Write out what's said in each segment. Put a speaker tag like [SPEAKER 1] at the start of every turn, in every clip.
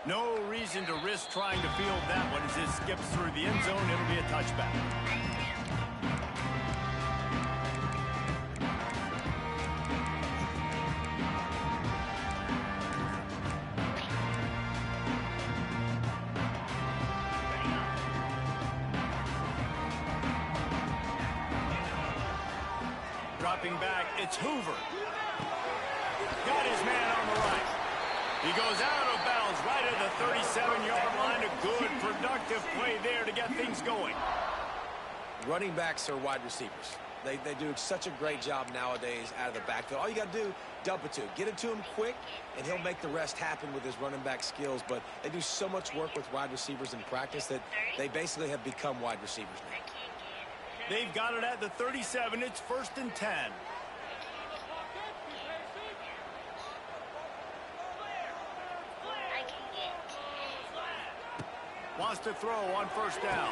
[SPEAKER 1] No reason to risk trying to field that one as it skips through the end zone. It'll be a touchback. Dropping back, it's Hoover. Got his man on the right. He goes out of bounds right at the 37-yard line. A good, productive play there to get things going.
[SPEAKER 2] Running backs are wide receivers. They do such a great job nowadays out of the backfield. All you got to do, dump it to him. Get it to him quick, and he'll make the rest happen with his running back skills. But they do so much work with wide receivers in practice that they basically have become wide receivers now.
[SPEAKER 1] They've got it at the 37. It's 1st and 10. Wants to throw on 1st down.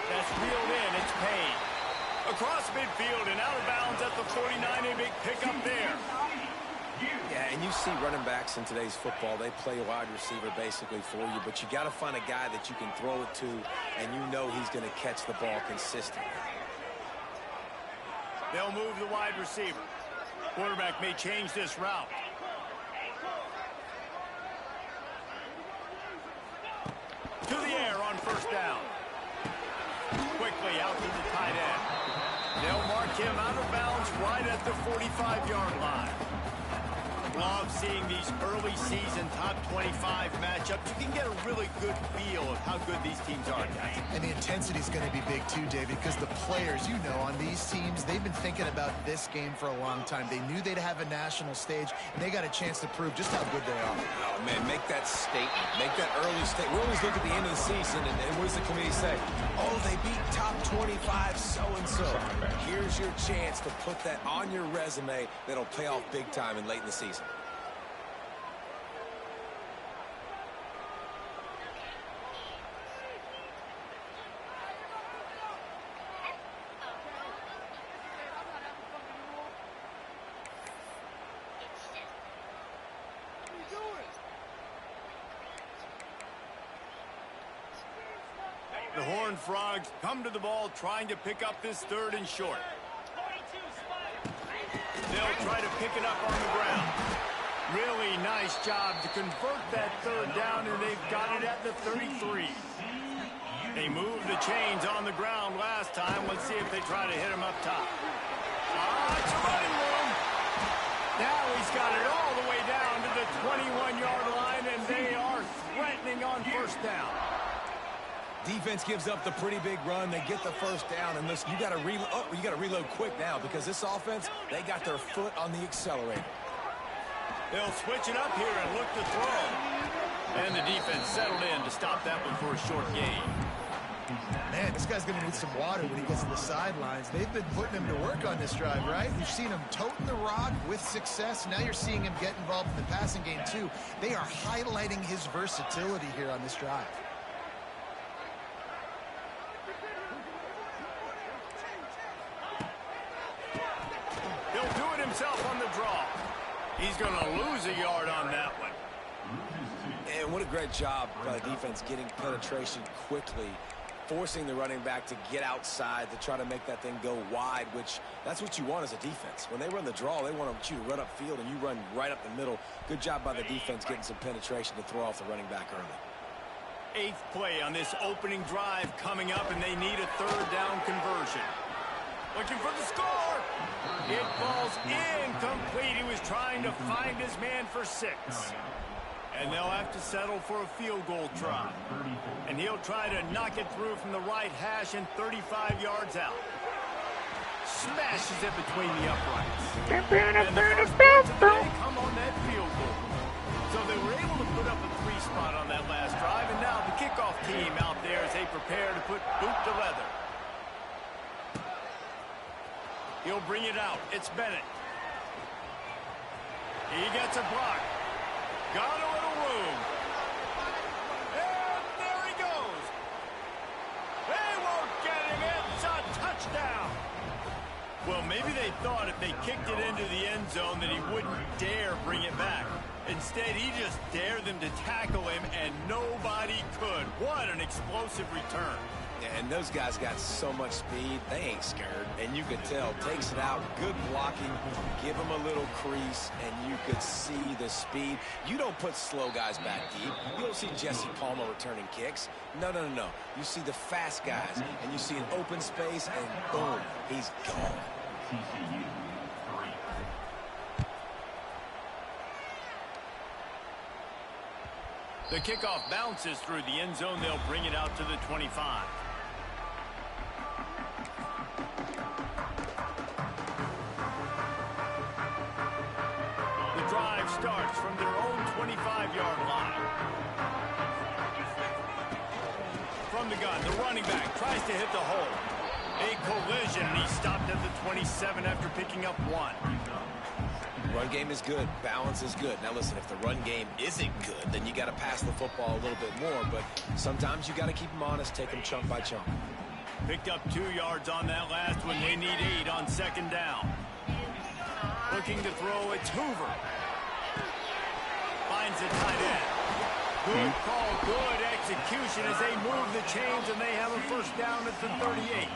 [SPEAKER 1] That's reeled in. It's Payne. Across midfield and out of bounds at the 49. A big pickup there.
[SPEAKER 2] Yeah, and you see running backs in today's football. They play wide receiver basically for you, but you got to find a guy that you can throw it to, and you know he's going to catch the ball consistently.
[SPEAKER 1] They'll move the wide receiver. Quarterback may change this route. To the air on 1st down. Quickly out to the tight end. They'll mark him out of bounds right at the 45-yard line. Love seeing these early season top 25 matchups. You can get a really good feel of how good these teams are, guys.
[SPEAKER 3] And the intensity is going to be big too, David, because the players, you know, on these teams, they've been thinking about this game for a long time. They knew they'd have a national stage, and they got a chance to prove just how good they are.
[SPEAKER 2] Oh, man, make that statement. Make that early statement. We always look at the end of the season, and what does the committee say? Oh, they beat top 25 so-and-so. Here's your chance to put that on your resume that'll pay off big time and late in the season.
[SPEAKER 1] The Horned Frogs come to the ball trying to pick up this 3rd and short. They'll try to pick it up on the ground. Really nice job to convert that 3rd down, and they've got it at the 33. They moved the chains on the ground last time. Let's see if they try to hit him up top. It's a running room. Now he's got it all the way down to the 21-yard line, and they are threatening on 1st down.
[SPEAKER 2] Defense gives up the pretty big run. They get the 1st down, and listen, you got to reload quick now because this offense, they got their foot on the accelerator.
[SPEAKER 1] They'll switch it up here and look to throw. And the defense settled in to stop that one for a short gain.
[SPEAKER 3] Man, this guy's going to need some water when he gets to the sidelines. They've been putting him to work on this drive, right? You've seen him toting the rock with success. Now you're seeing him get involved in the passing game, too. They are highlighting his versatility here on this drive.
[SPEAKER 1] He'll do it himself on the draw. He's going to lose a yard on that one.
[SPEAKER 2] And what a great job by the defense getting penetration quickly, forcing the running back to get outside to try to make that thing go wide, which that's what you want as a defense. When they run the draw, they want you to run upfield, and you run right up the middle. Good job by the defense getting some penetration to throw off the running back early.
[SPEAKER 1] 8th play on this opening drive coming up, and they need a 3rd down conversion. Looking for the score. It falls incomplete. He was trying to find his man for 6. And they'll have to settle for a field goal try. And he'll try to knock it through from the right hash and 35 yards out. Smashes it between the uprights. And the first points of the day come on that field goal. So they were able to put up a 3 spot on that last drive. And now the kickoff team out there as they prepare to put boot to leather. He'll bring it out. It's Bennett. He gets a block. Got a little room. And there he goes. They won't get him. It's a touchdown. Well, maybe they thought if they kicked it into the end zone that he wouldn't dare bring it back. Instead, he just dared them to tackle him, and nobody could. What an explosive return.
[SPEAKER 2] Yeah, and those guys got so much speed, they ain't scared. And you could tell, takes it out, good blocking, give him a little crease, and you could see the speed. You don't put slow guys back deep. You don't see Jesse Palmer returning kicks. No, no, no, no. You see the fast guys, and you see an open space, and boom, he's gone.
[SPEAKER 4] TCU 3.
[SPEAKER 1] The kickoff bounces through the end zone. They'll bring it out to the 25. The drive starts from their own 25-yard line. From the gun, the running back tries to hit the hole. A collision, and he stopped at the 27 after picking up 1.
[SPEAKER 2] Run game is good. Balance is good. Now, listen, if the run game isn't good, then you got to pass the football a little bit more. But sometimes you got to keep them honest, take them chunk by chunk.
[SPEAKER 1] Picked up 2 yards on that last one. They need 8 on second down. Looking to throw, it's Hoover. Finds a tight end. Good call, good execution as they move the chains, and they have a first down at the 38.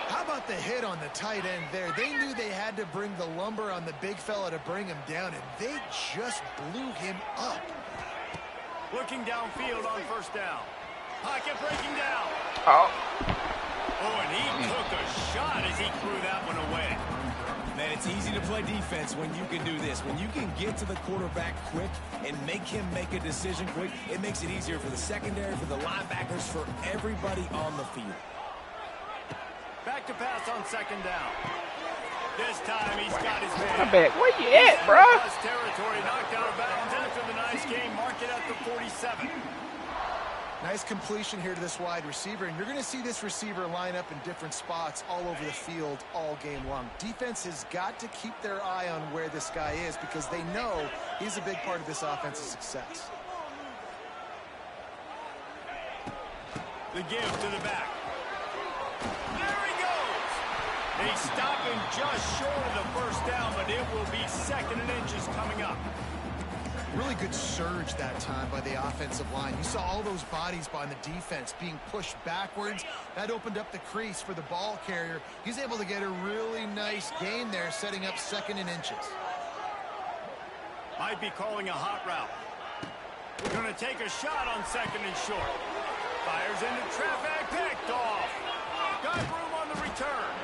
[SPEAKER 3] How about the hit on the tight end there? They knew they had to bring the lumber on the big fella to bring him down, and they just blew him up.
[SPEAKER 1] Looking downfield on first down. Pocket breaking down.
[SPEAKER 5] Oh.
[SPEAKER 1] Oh, and he took a shot as he threw that one away.
[SPEAKER 2] Man, it's easy to play defense when you can do this. When you can get to the quarterback quick and make him make a decision quick, it makes it easier for the secondary, for the linebackers, for everybody on the field.
[SPEAKER 1] Back to pass on second down. This time he's got his man.
[SPEAKER 5] I bet. Where you at, bro?
[SPEAKER 1] Territory knocked out of bounds after the nice game. Mark it at the 47.
[SPEAKER 3] Nice completion here to this wide receiver, and you're going to see this receiver line up in different spots all over the field all game long. Defense has got to keep their eye on where this guy is because they know he's a big part of this offense's success.
[SPEAKER 1] The give to the back. There he goes. They stop him just short of the first down, but it will be 2nd and inches coming up.
[SPEAKER 3] Really good surge that time by the offensive line. You saw all those bodies by the defense being pushed backwards. That opened up the crease for the ball carrier. He's able to get a really nice gain there, setting up 2nd and inches.
[SPEAKER 1] Might be calling a hot route. We're going to take a shot on 2nd and short. Fires into traffic, picked off. Got room on the return.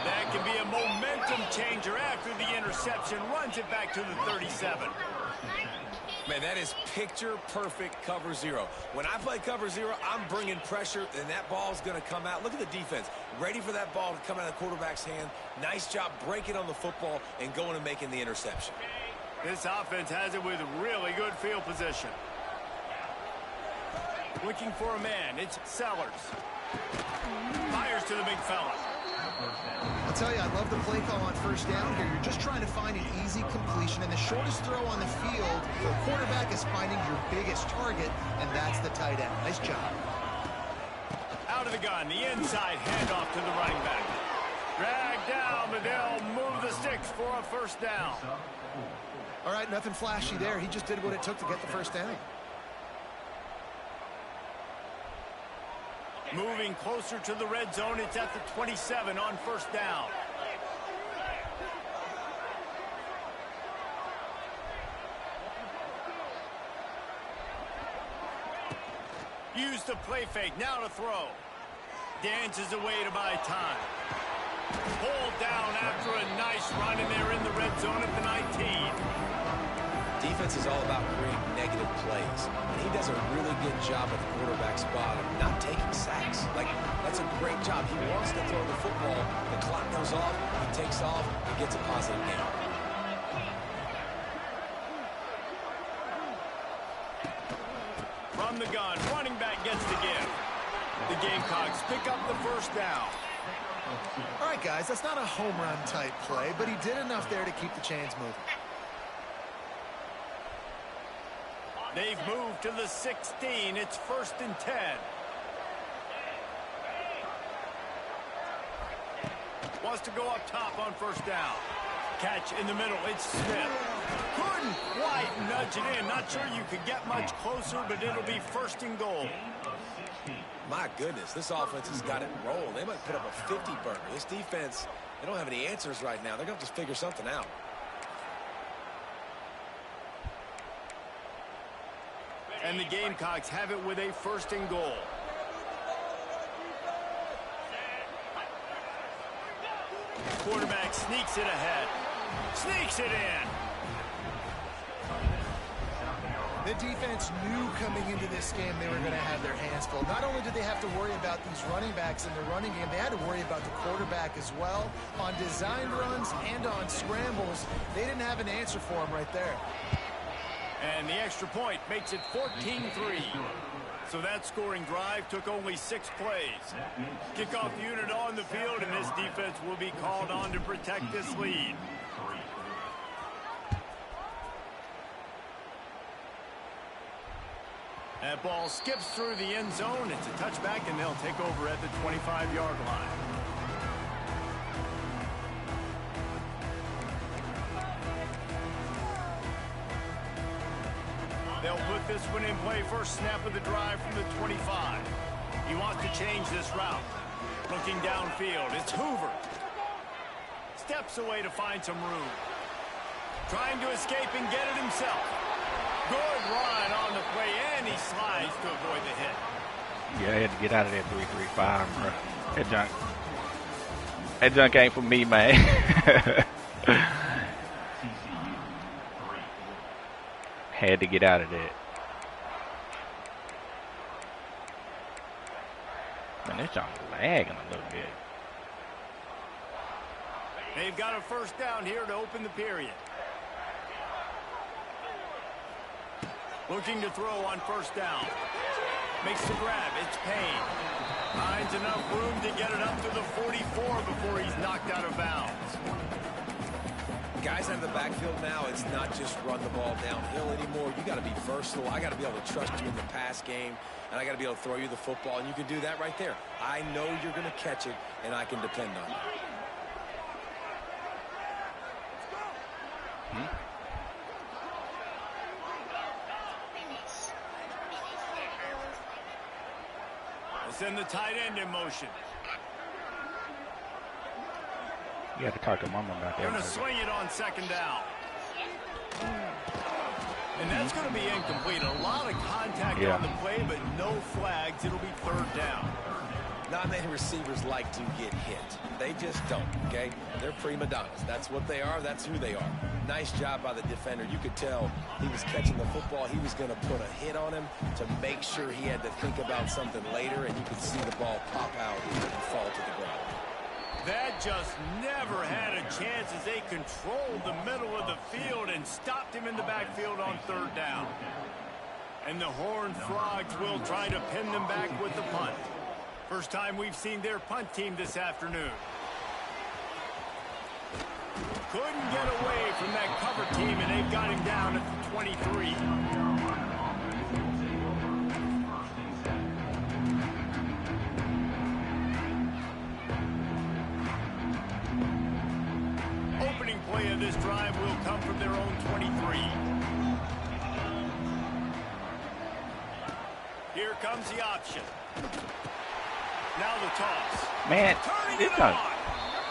[SPEAKER 1] That can be a momentum changer after the interception. Runs it back to the 37.
[SPEAKER 2] Man, that is picture-perfect cover zero. When I play cover zero, I'm bringing pressure, and that ball's going to come out. Look at the defense. Ready for that ball to come out of the quarterback's hand. Nice job breaking on the football and going and making the interception.
[SPEAKER 1] This offense has it with really good field position. Looking for a man. It's Sellers. Fires to the big fella.
[SPEAKER 3] I'll tell you, I love the play call on first down here. You're just trying to find an easy completion, and the shortest throw on the field for a quarterback is finding your biggest target, and that's the tight end. Nice job.
[SPEAKER 1] Out of the gun, the inside handoff to the running back. Dragged down, but they'll move the sticks for a first down.
[SPEAKER 3] All right, nothing flashy there. He just did what it took to get the first down.
[SPEAKER 1] Moving closer to the red zone, it's at the 27 on first down. Use the play fake, now to throw. Dances away to buy time. Pulled down after a nice run, and they're in the red zone at the 19.
[SPEAKER 2] Defense is all about creating negative plays, and he does a really good job at the quarterback spot of not taking sacks. Like, that's a great job. He wants to throw the football. The clock goes off, he takes off, and gets a positive gain.
[SPEAKER 1] From the gun, running back gets the give. The Gamecocks pick up the first down.
[SPEAKER 3] All right, guys, that's not a home run type play, but he did enough there to keep the chains moving.
[SPEAKER 1] They've moved to the 16. It's 1st and 10. Wants to go up top on first down. Catch in the middle. It's Smith. Couldn't quite nudge it in. Not sure you could get much closer, but it'll be first and goal.
[SPEAKER 2] My goodness, this offense has got it rolling. They might put up a 50-burger. This defense, they don't have any answers right now. They're going to just figure something out.
[SPEAKER 1] And the Gamecocks have it with a first and goal. Quarterback sneaks it ahead. Sneaks it in.
[SPEAKER 3] The defense knew coming into this game they were going to have their hands full. Not only did they have to worry about these running backs in the running game, they had to worry about the quarterback as well. On designed runs and on scrambles, they didn't have an answer for him right there.
[SPEAKER 1] And the extra point makes it 14-3. So that scoring drive took only 6 plays. Kickoff unit on the field, and this defense will be called on to protect this lead. That ball skips through the end zone. It's a touchback, and they'll take over at the 25-yard line. They'll put this one in play. First snap of the drive from the 25. He wants to change this route. Looking downfield, it's Hoover. Steps away to find some room. Trying to escape and get it himself. Good run on the play, and he slides to avoid the hit.
[SPEAKER 4] Yeah, I had to get out of that 3-3-5, bro. That junk ain't for me, man. Had to get out of that. Man, this junk lagging a little bit.
[SPEAKER 1] They've got a first down here to open the period. Looking to throw on first down. Makes the grab. It's Payne. Finds enough room to get it up to the 44 before he's knocked out of bounds.
[SPEAKER 2] Guys out of the backfield now, it's not just run the ball downhill anymore. You got to be versatile. I got to be able to trust you in the pass game, and I got to be able to throw you the football, and you can do that right there. I know you're going to catch it, and I can depend on it.
[SPEAKER 1] Send the tight end in motion.
[SPEAKER 4] You got to talk to Mama about that.
[SPEAKER 1] Going to swing it on second down. And that's going to be incomplete. A lot of contact on the play, but no flags. It'll be third down.
[SPEAKER 2] Not many receivers like to get hit. They just don't, okay? They're prima donnas. That's what they are. That's who they are. Nice job by the defender. You could tell he was catching the football. He was going to put a hit on him to make sure he had to think about something later, and you could see the ball pop out and fall to the ground.
[SPEAKER 1] That just never had a chance as they controlled the middle of the field and stopped him in the backfield on third down. And the Horned Frogs will try to pin them back with the punt. First time we've seen their punt team this afternoon. Couldn't get away from that cover team, and they've got him down at the 23. Opening play of this drive will come from their own 23. Here comes the option. Now the toss.
[SPEAKER 4] Man, this guy.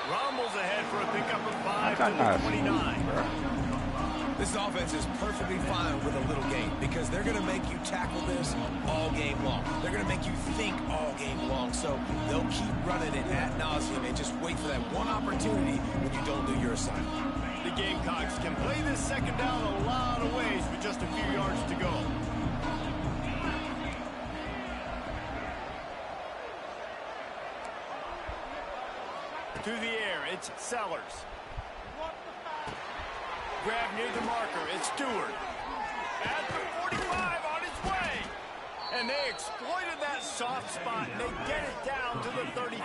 [SPEAKER 1] Rumbles ahead for a pickup of 5 to the 29.
[SPEAKER 2] This offense is perfectly fine with a little game because they're going to make you tackle this all game long. They're going to make you think all game long. So they'll keep running it ad nauseum and just wait for that one opportunity when you don't do your assignment.
[SPEAKER 1] The Gamecocks can play this second down a lot of ways with just a few yards to go. To the air, it's Sellers. Grab near the marker, it's Stewart. At the 45 on his way. And they exploited that soft spot, and they get it down to the 35.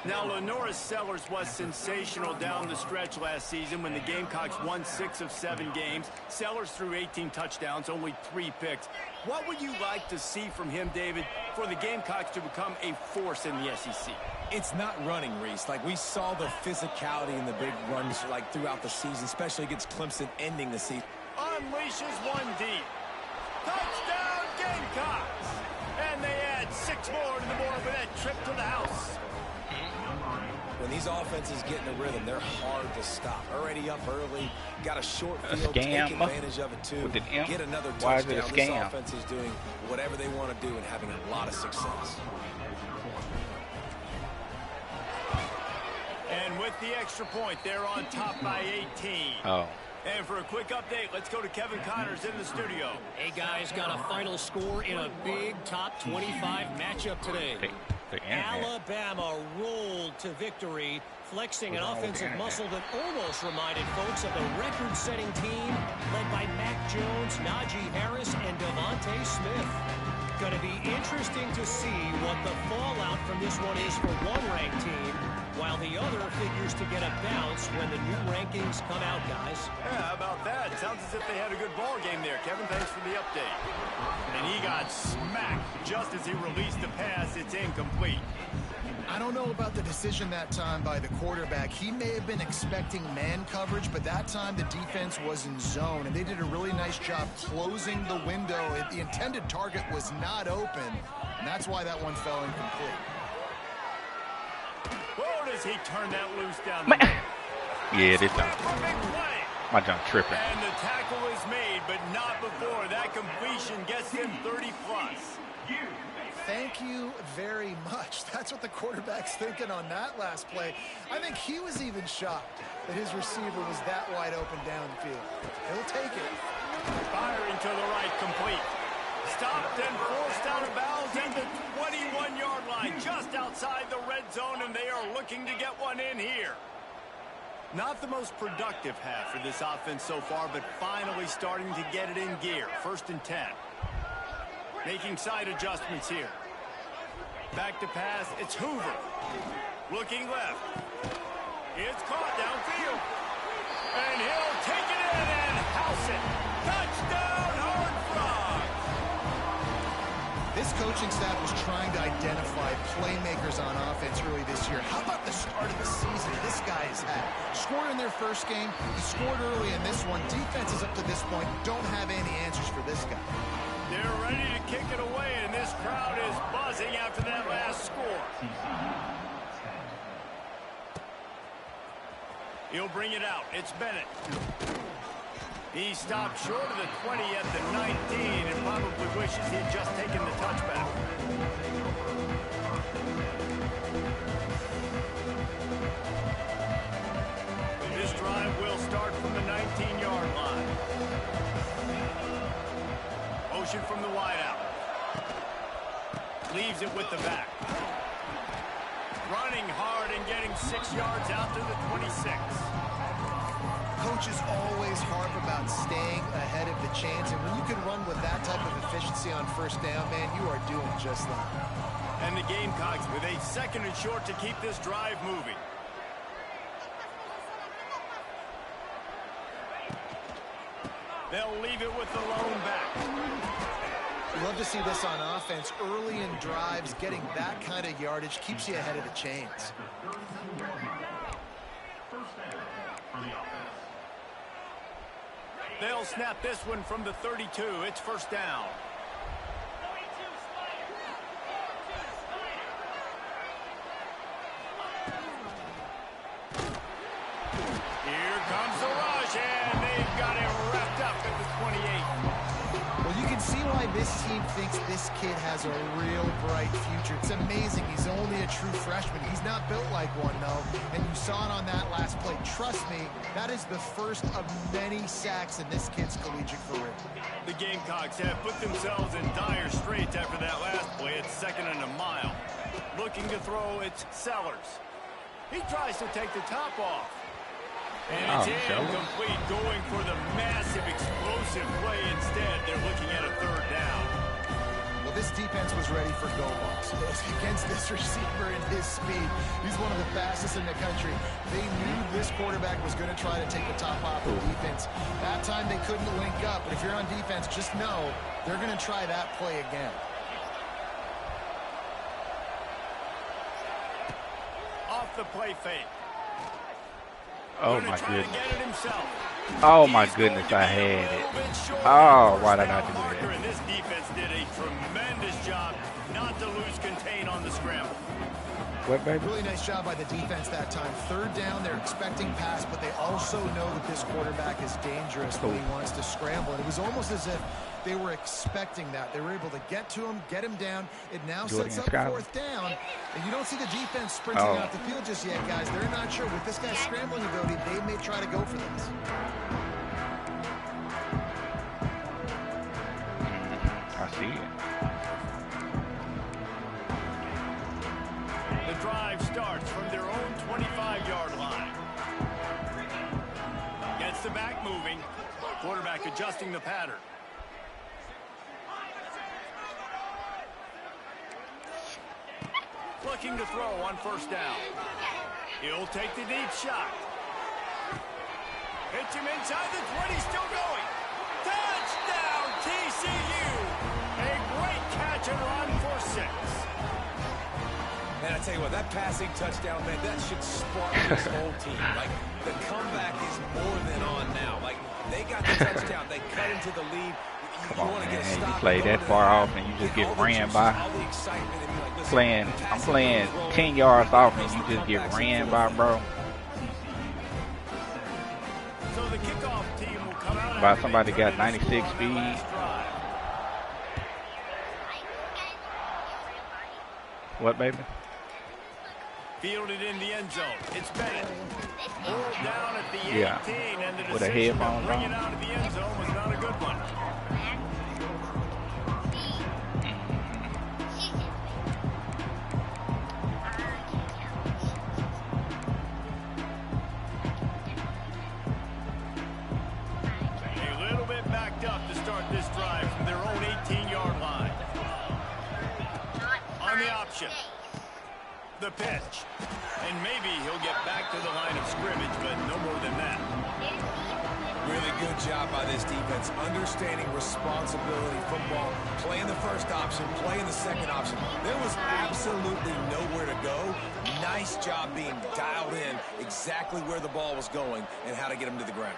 [SPEAKER 1] Now, Lenora Sellers was sensational down the stretch last season when the Gamecocks won 6 of 7 games. Sellers threw 18 touchdowns, only 3 picks. What would you like to see from him, David, for the Gamecocks to become a force in the SEC?
[SPEAKER 2] It's not running, Reese. Like, we saw the physicality in the big runs, like, throughout the season, especially against Clemson ending the season.
[SPEAKER 1] Unleashes one deep. Touchdown, Gamecocks! And they add 6 more to the board with that trip to the house.
[SPEAKER 2] When these offenses get in a rhythm, they're hard to stop. Already up early, got a short field, take advantage of it too. Get another touchdown.
[SPEAKER 4] Why is it a scam?
[SPEAKER 2] This offense is doing whatever they want to do and having a lot of success.
[SPEAKER 1] And with the extra point, they're on top by 18.
[SPEAKER 4] Oh.
[SPEAKER 1] And for a quick update, let's go to Kevin Connors in the studio.
[SPEAKER 5] Hey, guys, got a final score in a big top 25 matchup today. Alabama rolled to victory, flexing an offensive muscle that almost reminded folks of the record-setting team led by Mac Jones, Najee Harris, and Devontae Smith. Going to be interesting to see what the fallout from this one is for one ranked team, while the other figures to get a bounce when the new rankings come out, guys.
[SPEAKER 1] Yeah, how about that? Sounds as if they had a good ball game there. Kevin, thanks for the update. And he got smacked just as he released the pass. It's incomplete.
[SPEAKER 3] I don't know about the decision that time by the quarterback. He may have been expecting man coverage, but that time the defense was in zone, and they did a really nice job closing the window. The intended target was not open, and that's why that one fell incomplete.
[SPEAKER 1] Whoa, does he turn that loose down
[SPEAKER 4] the
[SPEAKER 1] middle?
[SPEAKER 4] Yeah, this time. My jump tripping.
[SPEAKER 1] And the tackle is made, but not before. That completion gets him 30-plus.
[SPEAKER 3] Thank you very much. That's what the quarterback's thinking on that last play. I think he was even shocked that his receiver was that wide open downfield. He'll take it.
[SPEAKER 1] Firing to the right, complete. Stopped and forced out of bounds at the 21-yard line, just outside the red zone, and they are looking to get one in here. Not the most productive half for this offense so far, but finally starting to get it in gear. 1st and 10. Making side adjustments here. Back to pass. It's Hoover. Looking left. It's caught downfield. And he'll take it in and house it. Touchdown, Horned Frogs.
[SPEAKER 3] This coaching staff was trying to identify playmakers on offense early this year. How about the start of the season this guy has had? Scored in their first game. He scored early in this one. Defenses up to this point don't have any answers for this guy.
[SPEAKER 1] They're ready to kick it away, and this crowd is buzzing after that last score. He'll bring it out. It's Bennett. He stopped short of the 20 at the 19 and probably wishes he'd just taken the touchback. This drive will start from the 19-yard line. Motion from the wideout. Leaves it with the back. Running hard and getting 6 yards out to the 26.
[SPEAKER 3] Coaches always harp about staying ahead of the chains, and when you can run with that type of efficiency on 1st down, man, you are doing just that.
[SPEAKER 1] And the Gamecocks with a 2nd and short to keep this drive moving. They'll leave it with the lone back.
[SPEAKER 3] You love to see this on offense. Early in drives, getting that kind of yardage keeps you ahead of the chains.
[SPEAKER 1] They'll snap this one from the 32. It's 1st down. Here comes the rush, and they've got it wrapped up at the 28.
[SPEAKER 3] Well, you can see why this team thinks this kid has a real bright future. It's amazing. He's only a true freshman. He's not built like one, though. And you saw it on that last play. Trust me, that is the first of many sacks in this kid's collegiate career.
[SPEAKER 1] The Gamecocks have put themselves in dire straits after that last play. It's 2nd and a mile. Looking to throw, it's Sellers. He tries to take the top off. And it's incomplete, going for the massive explosive play instead. They're looking at a 3rd down.
[SPEAKER 3] Well, Well, this defense was ready for go balls. Against this receiver and his speed, he's one of the fastest in the country. They knew this quarterback was going to try to take the top off the defense. That time they couldn't link up, but if you're on defense, just know they're going to try that play again.
[SPEAKER 1] Off the play fake.
[SPEAKER 4] Oh my goodness. Oh my goodness, I had it. Oh, why did I do that?
[SPEAKER 1] And this defense did a tremendous job not to lose contain on the scramble.
[SPEAKER 4] What, baby?
[SPEAKER 3] Really nice job by the defense that time. Third down, they're expecting pass, but they also know that this quarterback is dangerous when he wants to scramble. And it was almost as if they were expecting that. They were able to get to him, get him down. It now sets up fourth down. And you don't see the defense sprinting off the field just yet, guys. They're not sure. With this guy's scrambling ability, they may try to go for this.
[SPEAKER 4] I see it.
[SPEAKER 1] The drive starts from their own 25-yard line. Gets the back moving. Quarterback adjusting the pattern. Looking to throw on first down. He'll take the deep shot. Hits him inside the 20, still going. Touchdown, TCU. A great catch and run for 6.
[SPEAKER 2] Man, I tell you what, that passing touchdown, man, that should spark this whole team. Like, the comeback is more than on now. Like, they got the touchdown. They cut into the lead.
[SPEAKER 4] Come on, man. You play that far off and you just get ran by. I'm playing 10 yards off and you just get ran by, bro.
[SPEAKER 1] So the kickoff team will come out
[SPEAKER 4] by somebody got 96 speed. What, baby?
[SPEAKER 1] Fielded in the end zone. It's Bennett. Pulled down at the 18, and the
[SPEAKER 4] with a
[SPEAKER 1] decision to
[SPEAKER 4] headphone
[SPEAKER 1] bring
[SPEAKER 4] on.
[SPEAKER 1] it out of the end zone was not a good one. A little bit backed up to start this drive from their own 18-yard line. On the option. The pitch. And maybe he'll get back to the line of scrimmage, but no more than that.
[SPEAKER 2] Really good job by this defense, understanding responsibility, football, playing the first option, playing the second option. There was absolutely nowhere to go. Nice job being dialed in exactly where the ball was going and how to get him to the ground.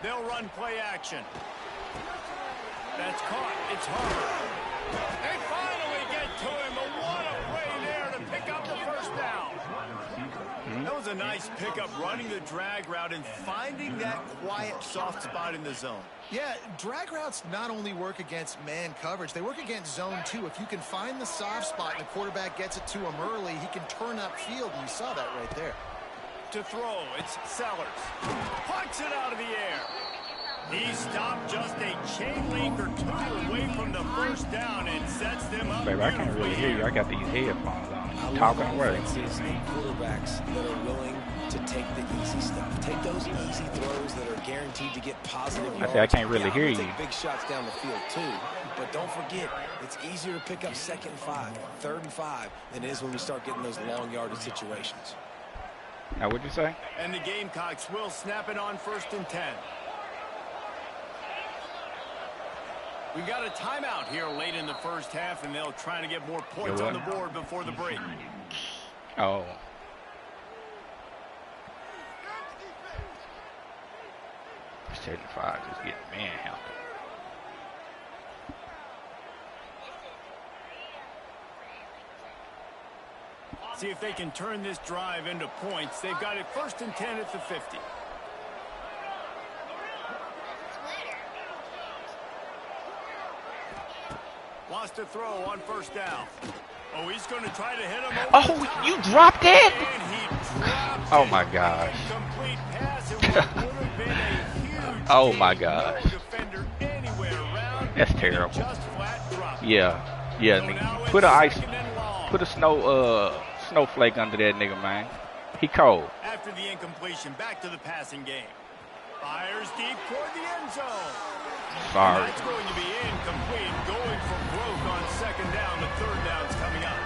[SPEAKER 1] They'll run play action. That's caught. It's Harper. They finally get to him, but what a play there to pick up the first down. That was a nice pickup, running the drag route and finding that quiet, soft spot in the zone.
[SPEAKER 3] Yeah, drag routes not only work against man coverage, they work against zone too. If you can find the soft spot and the quarterback gets it to him early, he can turn upfield, and you saw that right there.
[SPEAKER 1] To throw, it's Sellers. Pucks it out of the air. He stopped just a chain link or two away from the first down and sets them up.
[SPEAKER 4] Baby, I can't really hear you. I got these headphones on.
[SPEAKER 2] I
[SPEAKER 4] Talking
[SPEAKER 2] love
[SPEAKER 4] away.
[SPEAKER 2] offenses and quarterbacks that are willing to take the easy stuff. Take those easy throws that are guaranteed to get positive yards.
[SPEAKER 4] I say I can't really hear you.
[SPEAKER 2] Take big shots down the field too. But don't forget, it's easier to pick up 2nd and 5, 3rd and 5 than it is when we start getting those long yardage situations.
[SPEAKER 4] Now, what'd you say?
[SPEAKER 1] And the Gamecocks will snap it on 1st and 10. We got a timeout here late in the first half, and they'll try to get more points on the board before the break.
[SPEAKER 4] Oh. Third and 5 just getting manhandled.
[SPEAKER 1] See if they can turn this drive into points. They've got it 1st and 10 at the 50. Wants to throw on 1st down. Oh, he's going to try to hit him over the top.
[SPEAKER 4] You dropped it?
[SPEAKER 1] And he dropped
[SPEAKER 4] Oh
[SPEAKER 1] it.
[SPEAKER 4] my gosh.
[SPEAKER 1] Complete pass. It would have been a huge
[SPEAKER 4] Oh my
[SPEAKER 1] gain.
[SPEAKER 4] gosh.
[SPEAKER 1] No defender anywhere around.
[SPEAKER 4] That's terrible.
[SPEAKER 1] Just flat drop.
[SPEAKER 4] Yeah.
[SPEAKER 1] So
[SPEAKER 4] Yeah.
[SPEAKER 1] now
[SPEAKER 4] Put a
[SPEAKER 1] it's 2nd and long.
[SPEAKER 4] put a snowflake under that nigga, man. He cold.
[SPEAKER 1] After the incompletion, back to the passing game. Fires deep toward the end zone.
[SPEAKER 4] Sorry.
[SPEAKER 1] That's going to be incomplete. Going for broke on second down. The third down's coming up.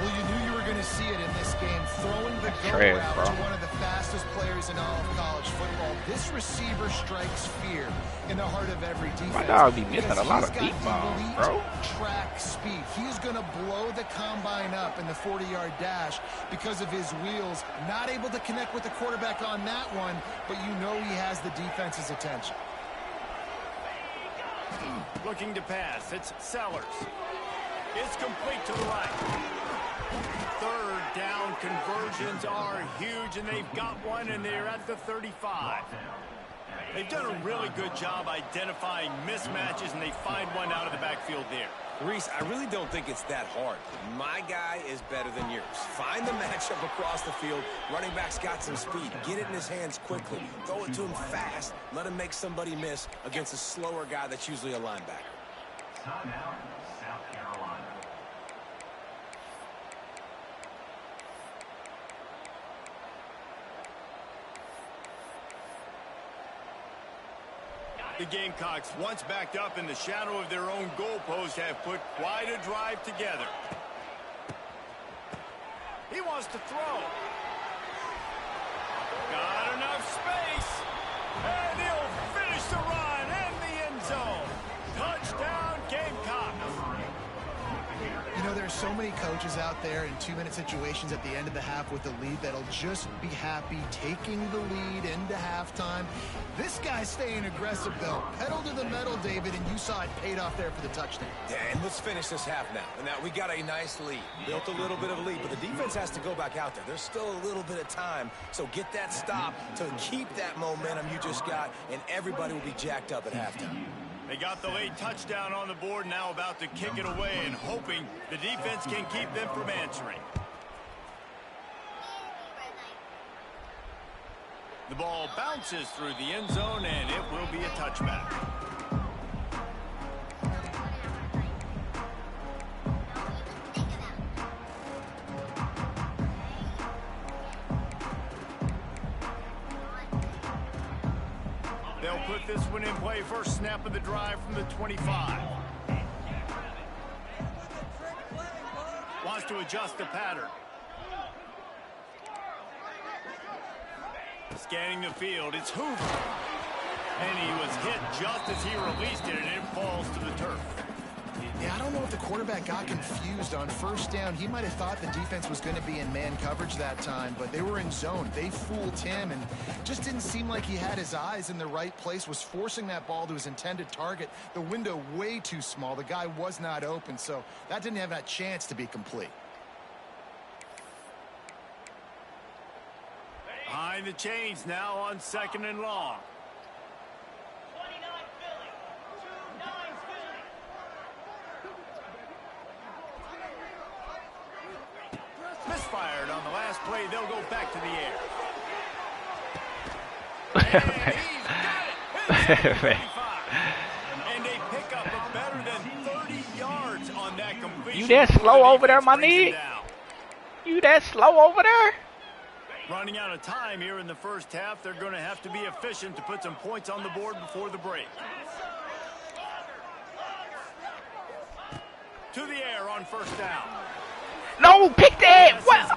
[SPEAKER 3] Well, you knew you were going to see it in this game. Throwing the go
[SPEAKER 4] Trash,
[SPEAKER 3] route
[SPEAKER 4] bro.
[SPEAKER 3] to one of the fastest players in all of college football. This receiver strikes fear in the heart of every defense.
[SPEAKER 4] My dog be missing a lot of
[SPEAKER 3] He's
[SPEAKER 4] deep
[SPEAKER 3] got
[SPEAKER 4] balls,
[SPEAKER 3] elite
[SPEAKER 4] bro.
[SPEAKER 3] track speed. He's going to blow the combine up in the 40-yard dash because of his wheels. Not able to connect with the quarterback on that one, but you know he has the defense's attention.
[SPEAKER 1] Looking to pass. It's Sellers. It's complete to the right. Third down conversions are huge, and they've got one, and they're at the 35. They've done a really good job identifying mismatches, and they find one out of the backfield there.
[SPEAKER 2] Reese, I really don't think it's that hard. My guy is better than yours. Find the matchup across the field. Running back's got some speed. Get it in his hands quickly. Throw it to him fast. Let him make somebody miss against a slower guy that's usually a linebacker.
[SPEAKER 6] Timeout, South Carolina.
[SPEAKER 1] The Gamecocks, once backed up in the shadow of their own goalpost, have put quite a drive together. He wants to throw. Got enough space. And he'll finish the run in the end zone. Touchdown, Gamecocks.
[SPEAKER 3] You know, there's so many coaches out there in 2-minute situations at the end of the half with the lead that'll just be happy taking the lead into halftime. This guy's staying aggressive, though. Pedal to the metal, David, and you saw it paid off there for the touchdown.
[SPEAKER 2] Yeah, and let's finish this half now. And now we got a nice lead. Built a little bit of a lead, but the defense has to go back out there. There's still a little bit of time, so get that stop to keep that momentum you just got, and everybody will be jacked up at halftime.
[SPEAKER 1] They got the late touchdown on the board, now about to kick it away and hoping the defense can keep them from answering. The ball bounces through the end zone, and it will be a touchback. They'll put this one in play. First snap of the drive from the 25. Wants to adjust the pattern. Scanning the field, it's Hoover. And he was hit just as he released it, and it falls to the turf.
[SPEAKER 3] Yeah, I don't know if the quarterback got confused on first down. He might have thought the defense was going to be in man coverage that time, but they were in zone. They fooled him, and just didn't seem like he had his eyes in the right place, was forcing that ball to his intended target. The window way too small. The guy was not open, so that didn't have that chance to be complete.
[SPEAKER 1] Behind the chains now on second and long. Misfired on the last play. They'll go back to the air. And he's got it. And they pick up a better than 30 yards on that completion.
[SPEAKER 4] You that slow over there, my nigga? You that slow over there?
[SPEAKER 1] Running out of time here in the first half. They're going to have to be efficient to put some points on the board before the break. To the air on first down.
[SPEAKER 4] No, pick that! What?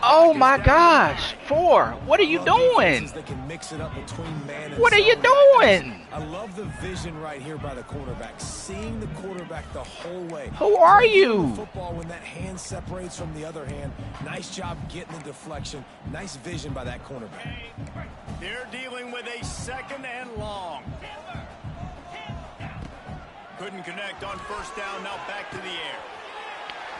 [SPEAKER 4] Oh my gosh! 4. What are you doing? What are you doing?
[SPEAKER 2] I love the vision right here by the quarterback, seeing the quarterback the whole way.
[SPEAKER 4] Who are you?
[SPEAKER 2] Football when that hand separates from the other hand. Nice job getting the deflection. Nice vision by that cornerback.
[SPEAKER 1] They're dealing with a second and long. Couldn't connect on first down. Now back to the air.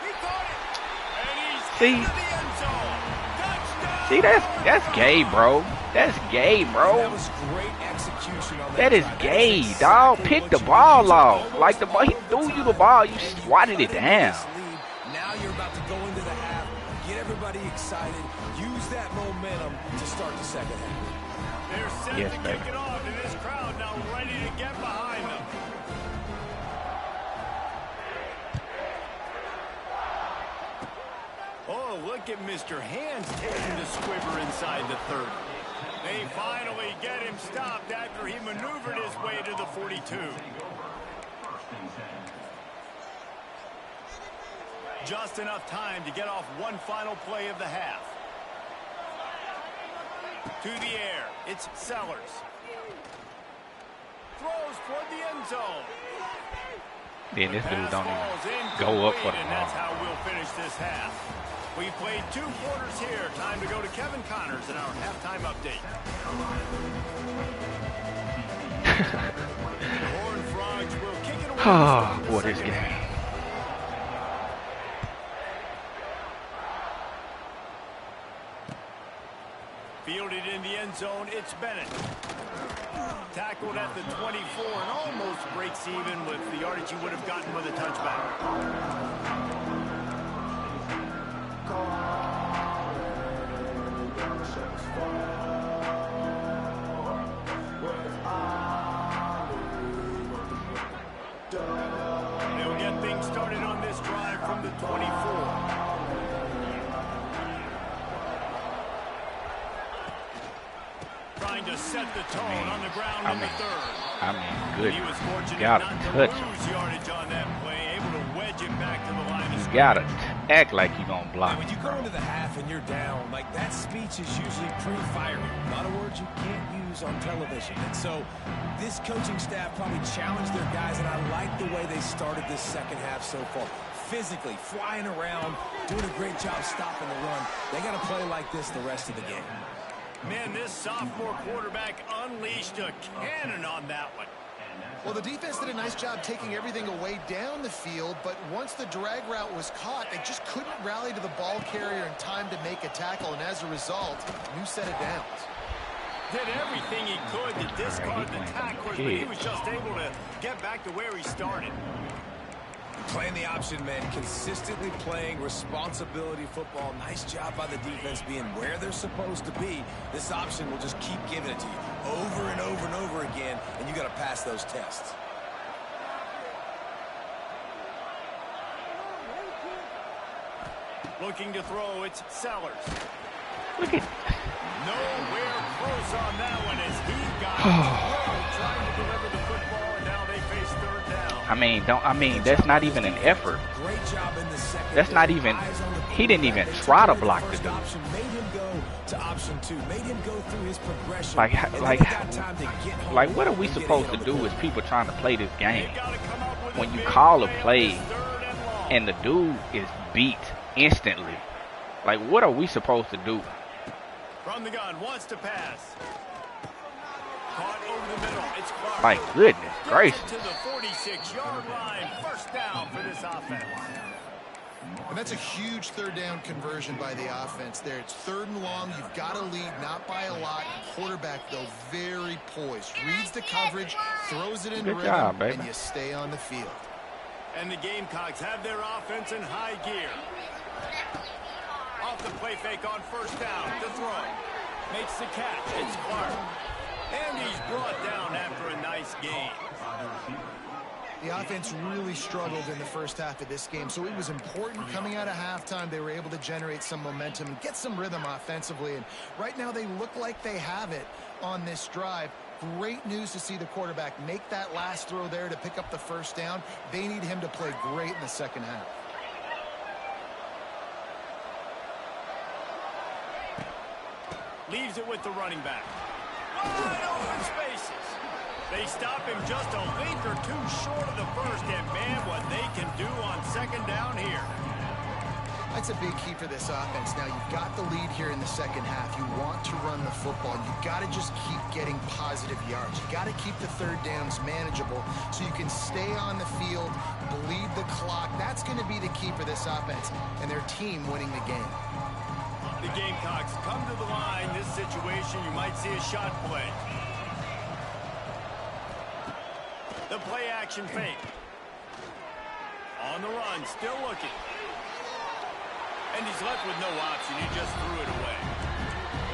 [SPEAKER 1] He caught it. And he's into the end zone. Touchdown.
[SPEAKER 4] See, that's gay, bro. That's gay, bro.
[SPEAKER 2] That was great execution on
[SPEAKER 4] That is gay, dog. Pick the ball off. Like the ball, he threw you the ball. You swatted it down.
[SPEAKER 2] Now you're about to go into the half, get everybody excited, use that momentum to start the second half.
[SPEAKER 1] They're set to kick it off, and this crowd now ready to get behind them. Oh, look at Mr. Hands taking the squibber inside the 30. They finally get him stopped after he maneuvered his way to the 42. Just enough time to get off one final play of the half. To the air, it's Sellers. Throws toward the end zone.
[SPEAKER 4] Then this dude don't even go up for the
[SPEAKER 1] and
[SPEAKER 4] ball.
[SPEAKER 1] that's how we'll finish this half. We played 2 quarters here. Time to go to Kevin Connors in our halftime update. The Horned Frogs will kick it away.
[SPEAKER 4] Oh, boy, this game.
[SPEAKER 1] Fielded in the end zone, it's Bennett. Tackled at the 24 and almost breaks even with the yardage he would have gotten with a touchback. They'll get things started on this drive from the 24. Trying to set the tone on the ground in the third.
[SPEAKER 4] I mean, good.
[SPEAKER 1] He was fortunate
[SPEAKER 4] Gotta
[SPEAKER 1] not to
[SPEAKER 4] touch him.
[SPEAKER 1] lose yardage on that play, able to wedge him back to the line of
[SPEAKER 4] You
[SPEAKER 1] scrimmage.
[SPEAKER 4] gotta act like you gonna block.
[SPEAKER 2] When you go into the half and you're down, like that speech is usually pretty fiery. A lot of words you can't use on television. And so this coaching staff probably challenged their guys, and I like the way they started this second half so far. Physically, flying around, doing a great job stopping the run. They got to play like this the rest of the game.
[SPEAKER 1] Man, this sophomore quarterback unleashed a cannon on that one.
[SPEAKER 3] Well, the defense did a nice job taking everything away down the field, but once the drag route was caught, they just couldn't rally to the ball carrier in time to make a tackle, and as a result, new set of downs.
[SPEAKER 1] Did everything he could to discard the tacklers, but he was just able to get back to where he started.
[SPEAKER 2] Playing the option, man, consistently playing responsibility football. Nice job by the defense being where they're supposed to be. This option will just keep giving it to you over and over and over again, and you got to pass those tests.
[SPEAKER 1] Looking to throw, it's Sellers.
[SPEAKER 4] Look at.
[SPEAKER 1] Nowhere close on that one as he got it. Trying to deliver the football, and now they face third down.
[SPEAKER 4] I mean, that's not even an effort.
[SPEAKER 2] Great job in the second.
[SPEAKER 4] That's not even. He didn't even try to block the dude.
[SPEAKER 2] Option made him go to option 2. Made him go through his progression.
[SPEAKER 4] Like, what are we supposed to do as people trying to play this game? When you call a play and the dude is beat instantly, like, what are we supposed to do?
[SPEAKER 1] From the gun, wants to pass. Caught over the middle. It's Clark.
[SPEAKER 4] My goodness gracious.
[SPEAKER 1] To the 46-yard line. First down for this offense.
[SPEAKER 3] And that's a huge third down conversion by the offense there. It's 3rd and long. You've got to lead, not by a lot. Quarterback, though, very poised. Reads the coverage, throws it in
[SPEAKER 4] Good
[SPEAKER 3] rhythm,
[SPEAKER 4] job, baby.
[SPEAKER 3] and you stay on the field.
[SPEAKER 1] And the Gamecocks have their offense in high gear. Off the play fake on first down. To throw. Makes the catch. It's Clark. And he's brought down after a nice game.
[SPEAKER 3] The offense really struggled in the first half of this game, so it was important coming out of halftime. They were able to generate some momentum and get some rhythm offensively, and right now they look like they have it on this drive. Great news to see the quarterback make that last throw there to pick up the first down. They need him to play great in the second half.
[SPEAKER 1] Leaves it with the running back. Wide open spaces. They stop him just a link or two short of the first, and man, what they can do on second down here.
[SPEAKER 3] That's a big key for this offense. Now, you've got the lead here in the second half. You want to run the football. You've got to just keep getting positive yards. You've got to keep the third downs manageable so you can stay on the field, bleed the clock. That's going to be the key for this offense and their team winning the game.
[SPEAKER 1] The Gamecocks come to the line. This situation, you might see a shot play. The play action fake. On the run, still looking. And he's left with no option. He just threw it away.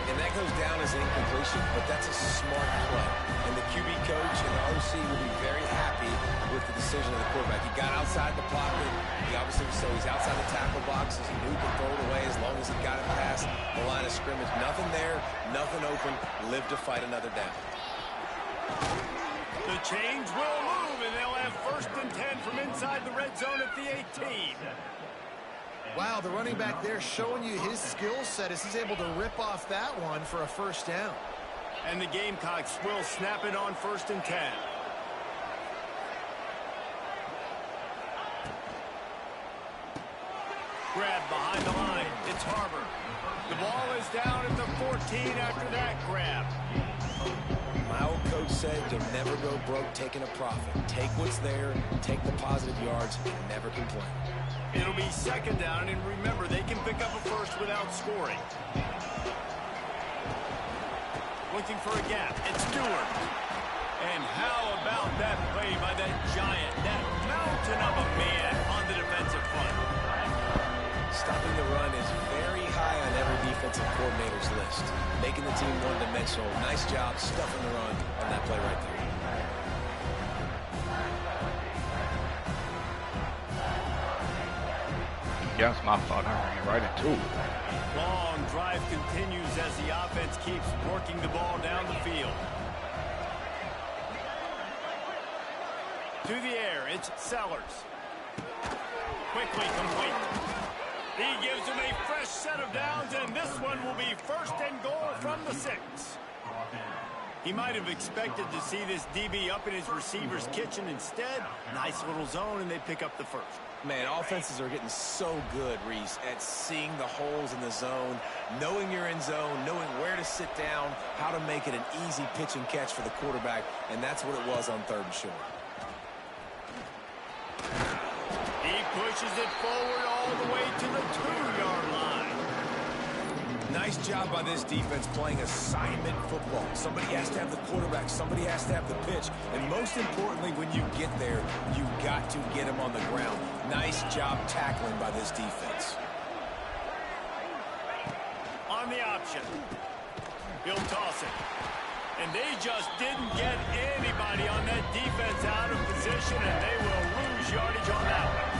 [SPEAKER 2] And that goes down as an incompletion, but that's a smart play. And the QB coach and the OC will be very happy with the decision of the quarterback. He got outside the pocket. He obviously so he's outside the tackle box. He knew he could throw it away as long as he got it past the line of scrimmage. Nothing there, nothing open. Live to fight another down.
[SPEAKER 1] The chains will move, and they'll have 1st and 10 from inside the red zone at the 18.
[SPEAKER 3] Wow, the running back there showing you his skill set as he's able to rip off that one for a 1st down.
[SPEAKER 1] And the Gamecocks will snap it on 1st and 10. Grab behind the line. It's Harbor. The ball is down at the 14 after that grab.
[SPEAKER 2] My old coach said you'll never go broke taking a profit. Take what's there, take the positive yards, and never complain.
[SPEAKER 1] It'll be 2nd down, and remember, they can pick up a 1st without scoring. Looking for a gap. It's Stewart. And how about that play by that giant, that mountain of a man on the defensive front?
[SPEAKER 2] Stopping the run is very high on every defensive coordinator's list. Making the team one-dimensional. Nice job stuffing the run on that play right there.
[SPEAKER 4] Yeah, it's my fault. I ran right into it.
[SPEAKER 1] Long drive continues as the offense keeps working the ball down the field. To the air, it's Sellers. Quickly complete. He gives him a fresh set of downs, and this one will be 1st and goal from the 6. He might have expected to see this DB up in his receiver's kitchen. Instead, nice little zone, and they pick up the 1st.
[SPEAKER 2] Man, offenses are getting so good, Reese, at seeing the holes in the zone, knowing you're in zone, knowing where to sit down, how to make it an easy pitch and catch for the quarterback, and that's what it was on 3rd and short.
[SPEAKER 1] He pushes it forward all the way to the 2-yard line.
[SPEAKER 2] Nice job by this defense playing assignment football. Somebody has to have the quarterback. Somebody has to have the pitch. And most importantly, when you get there, you got to get him on the ground. Nice job tackling by this defense.
[SPEAKER 1] On the option. He'll toss it. And they just didn't get anybody on that defense out of position, and they will lose yardage on that one.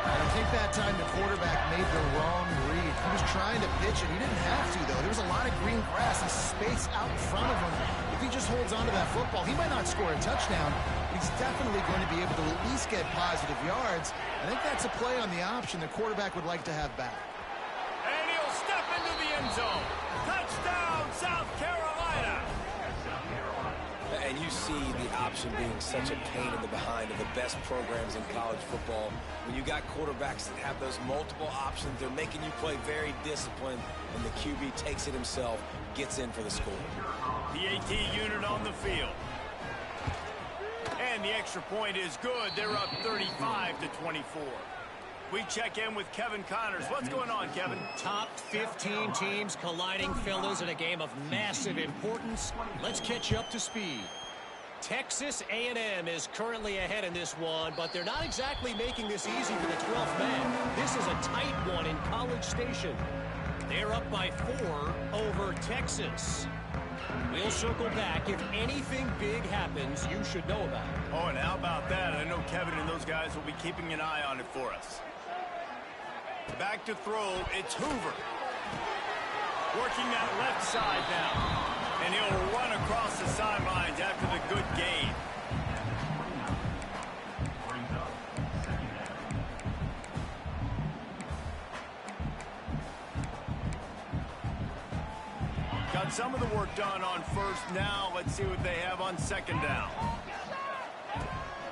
[SPEAKER 3] I think that time the quarterback made the wrong read. He was trying to pitch it. He didn't have to, though. There was a lot of green grass and space out in front of him. If he just holds on to that football, he might not score a touchdown, but he's definitely going to be able to at least get positive yards. I think that's a play on the option the quarterback would like to have back.
[SPEAKER 1] And he'll step into the end zone. Touchdown, South Carolina.
[SPEAKER 2] And you see the option being such a pain in the behind of the best programs in college football. When you got quarterbacks that have those multiple options, they're making you play very disciplined, and the QB takes it himself, gets in for the score.
[SPEAKER 1] The AT unit on the field. And the extra point is good. They're up 35-24. We check in with Kevin Connors. What's going on, Kevin?
[SPEAKER 5] Top 15 teams colliding, fellas, in a game of massive importance. Let's catch you up to speed. Texas A&M is currently ahead in this one, but they're not exactly making this easy for the 12th man. This is a tight one in College Station. They're up by 4 over Texas. We'll circle back. If anything big happens, you should know about it.
[SPEAKER 1] Oh, and how about that? I know Kevin and those guys will be keeping an eye on it for us. Back to throw, it's Hoover. Working that left side now. And he'll run across the sidelines after the good gain. Got some of the work done on 1st. Now let's see what they have on 2nd down.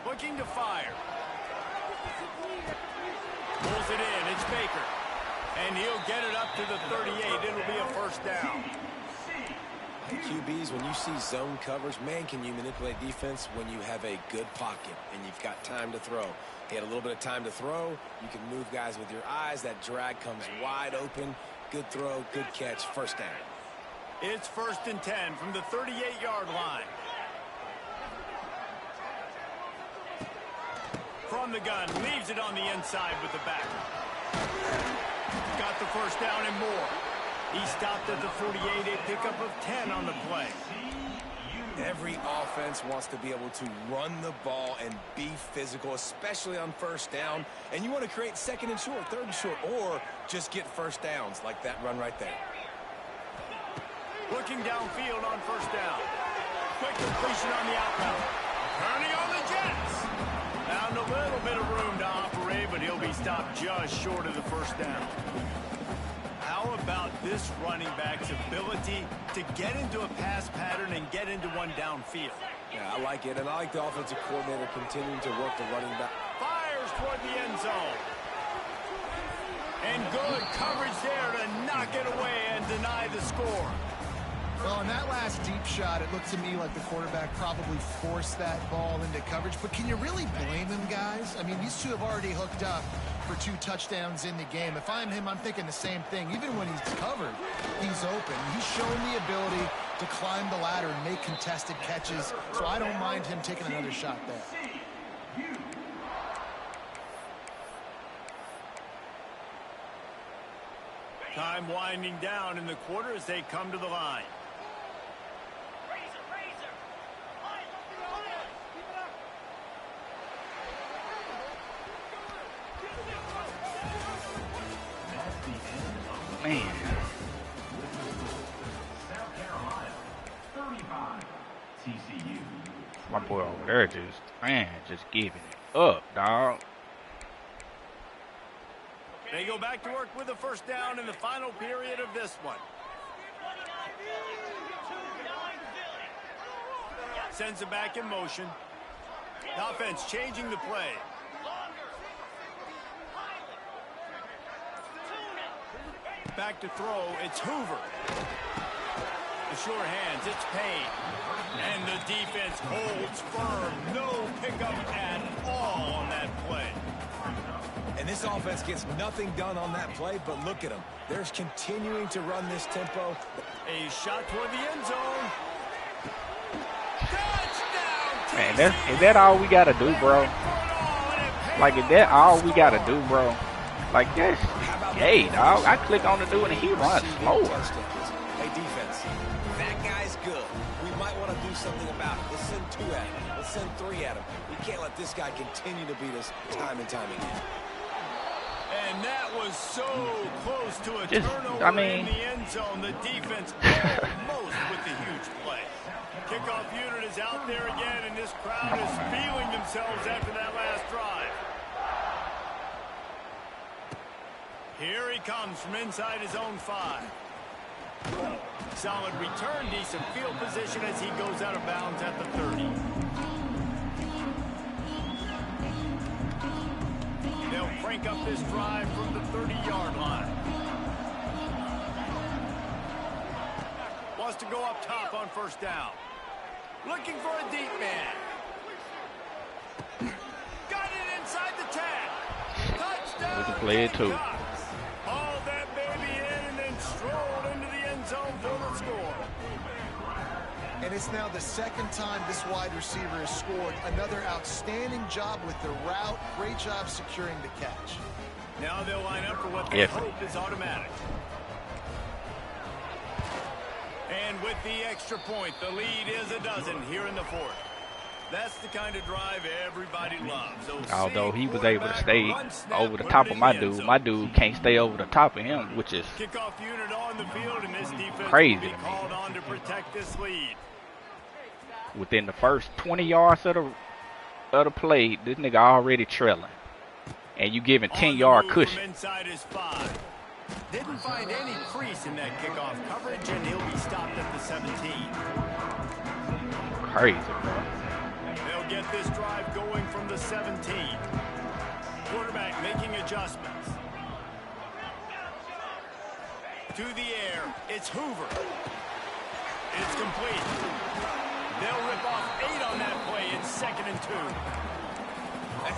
[SPEAKER 1] Looking to fire. Pulls it in. It's Baker. And he'll get it up to the 38. It'll be a 1st down.
[SPEAKER 2] QBs, when you see zone coverage, man, can you manipulate defense when you have a good pocket and you've got time to throw. He had a little bit of time to throw. You can move guys with your eyes. That drag comes wide open. Good throw, good catch, 1st down.
[SPEAKER 1] It's 1st and 10 from the 38-yard line. From the gun, leaves it on the inside with the back. Got the 1st down and more. He stopped at the 48, a pickup of 10 on the play.
[SPEAKER 2] Every offense wants to be able to run the ball and be physical, especially on first down. And you want to create second and short, third and short, or just get first downs like that run right there.
[SPEAKER 1] Looking downfield on first down. Quick completion on the outbound. Turning on the Jets. Found a little bit of room to operate, but he'll be stopped just short of the first down. How about this running back's ability to get into a pass pattern and get into one downfield?
[SPEAKER 2] Yeah, I like it, and I like the offensive coordinator continuing to work the running back.
[SPEAKER 1] Fires toward the end zone. And good coverage there to knock it away and deny the score.
[SPEAKER 3] Well, in that last deep shot, it looked to me like the quarterback probably forced that ball into coverage. But can you really blame him, guys? I mean, these two have already hooked up for 2 touchdowns in the game. If I'm him, I'm thinking the same thing. Even when he's covered, he's open. He's shown the ability to climb the ladder and make contested catches. So I don't mind him taking another shot there.
[SPEAKER 1] Time winding down in the quarter as they come to the line.
[SPEAKER 4] Man.
[SPEAKER 6] South Carolina, 35. TCU.
[SPEAKER 4] My boy over there just giving it up, dog.
[SPEAKER 1] They go back to work with a first down in the final period of this one. Sends it back in motion. The offense changing the play. Back to throw, it's Hoover. The sure hands, it's Payne. And the defense holds firm. No pickup at all on that play.
[SPEAKER 2] And this offense gets nothing done on that play, but look at them. They're continuing to run this tempo.
[SPEAKER 1] A shot toward the end zone. Touchdown!
[SPEAKER 4] Man, is that all we got to do, bro? Like, is that all we got to do, bro? Like, that's gay, dog. I click on the dude and he runs slower.
[SPEAKER 2] Hey, defense, that guy's good. We might want to do something about it. Let's send 2 at him. Let's send 3 at him. We can't let this guy continue to beat us time and time again.
[SPEAKER 1] And that was so close to a turnover in the end zone. The defense almost with the huge play. Kickoff unit is out there again, and this crowd is feeling themselves after that last drive. Here he comes from inside his own 5. Solid return, decent field position as he goes out of bounds at the 30. They'll crank up this drive from the 30-yard line. Wants to go up top on first down. Looking for a deep man. Got it inside the 10. Touchdown.
[SPEAKER 4] We can play it too.
[SPEAKER 1] Hauled that baby in and then strolled into the end zone for the score.
[SPEAKER 3] And it's now the second time this wide receiver has scored. Another outstanding job with the route. Great job securing the catch.
[SPEAKER 1] Now they'll line up for what they hope is automatic. And with the extra point, the lead is a dozen here in the 4th. That's the kind of drive everybody loves.
[SPEAKER 4] Although he was able to stay over the top of my dude can't stay over the top of him, which is
[SPEAKER 1] kickoff unit on the field, and this defense
[SPEAKER 4] crazy
[SPEAKER 1] will be called on to protect this lead.
[SPEAKER 4] Within the first 20 yards of the play, this nigga already trailing, and you giving 10-yard cushion.
[SPEAKER 1] Inside his 5. Didn't find any crease in that kickoff coverage, and he'll be stopped at the 17.
[SPEAKER 4] Crazy, bro.
[SPEAKER 1] They'll get this drive going from the 17. Quarterback making adjustments. To the air, it's Hoover. It's complete. They'll rip off 8 on that play in 2nd and 2.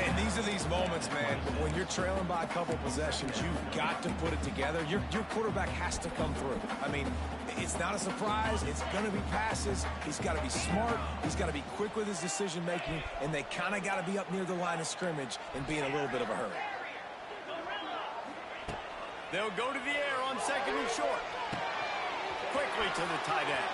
[SPEAKER 2] And these are these moments, man, when you're trailing by a couple possessions, you've got to put it together. Your quarterback has to come through. I mean, it's not a surprise. It's going to be passes. He's got to be smart. He's got to be quick with his decision-making, and they kind of got to be up near the line of scrimmage and be in a little bit of a hurry.
[SPEAKER 1] They'll go to the air on 2nd and short. quickly to the tight end.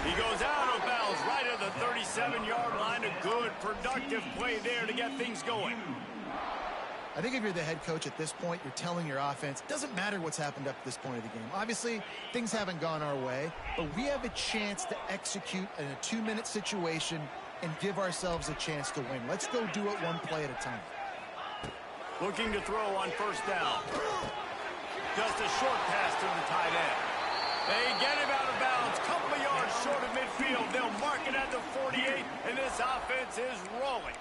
[SPEAKER 1] He goes out of bounds right at the 37-yard line. A good, productive play there to get things going.
[SPEAKER 3] I think if you're the head coach at this point, you're telling your offense, doesn't matter what's happened up to this point of the game. Obviously, things haven't gone our way, but we have a chance to execute in a 2-minute situation and give ourselves a chance to win. Let's go do it one play at a time.
[SPEAKER 1] Looking to throw on first down. Just a short pass to the tight end. They get him out of bounds. Couple of yards short of midfield. They'll mark it at the 48, and this offense is rolling.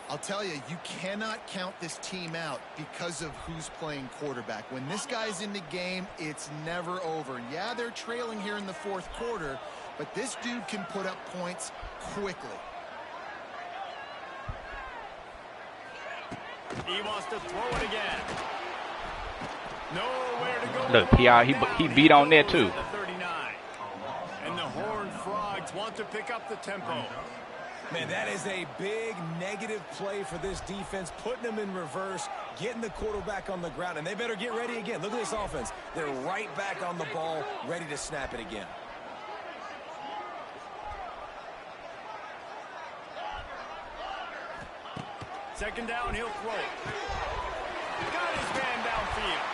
[SPEAKER 3] I'll tell you, you cannot count this team out because of who's playing quarterback. When this guy's in the game, it's never over. Yeah, they're trailing here in the fourth quarter, but this dude can put up points quickly.
[SPEAKER 1] He wants to throw it again. Nowhere to go.
[SPEAKER 4] Look, he beat on there too.
[SPEAKER 1] And the Horned Frogs want to pick up the tempo.
[SPEAKER 2] Man, that is a big negative play for this defense, putting them in reverse, getting the quarterback on the ground, and they better get ready again. Look at this offense. They're right back on the ball, ready to snap it again.
[SPEAKER 1] Second down, he'll throw it. Got his man downfield.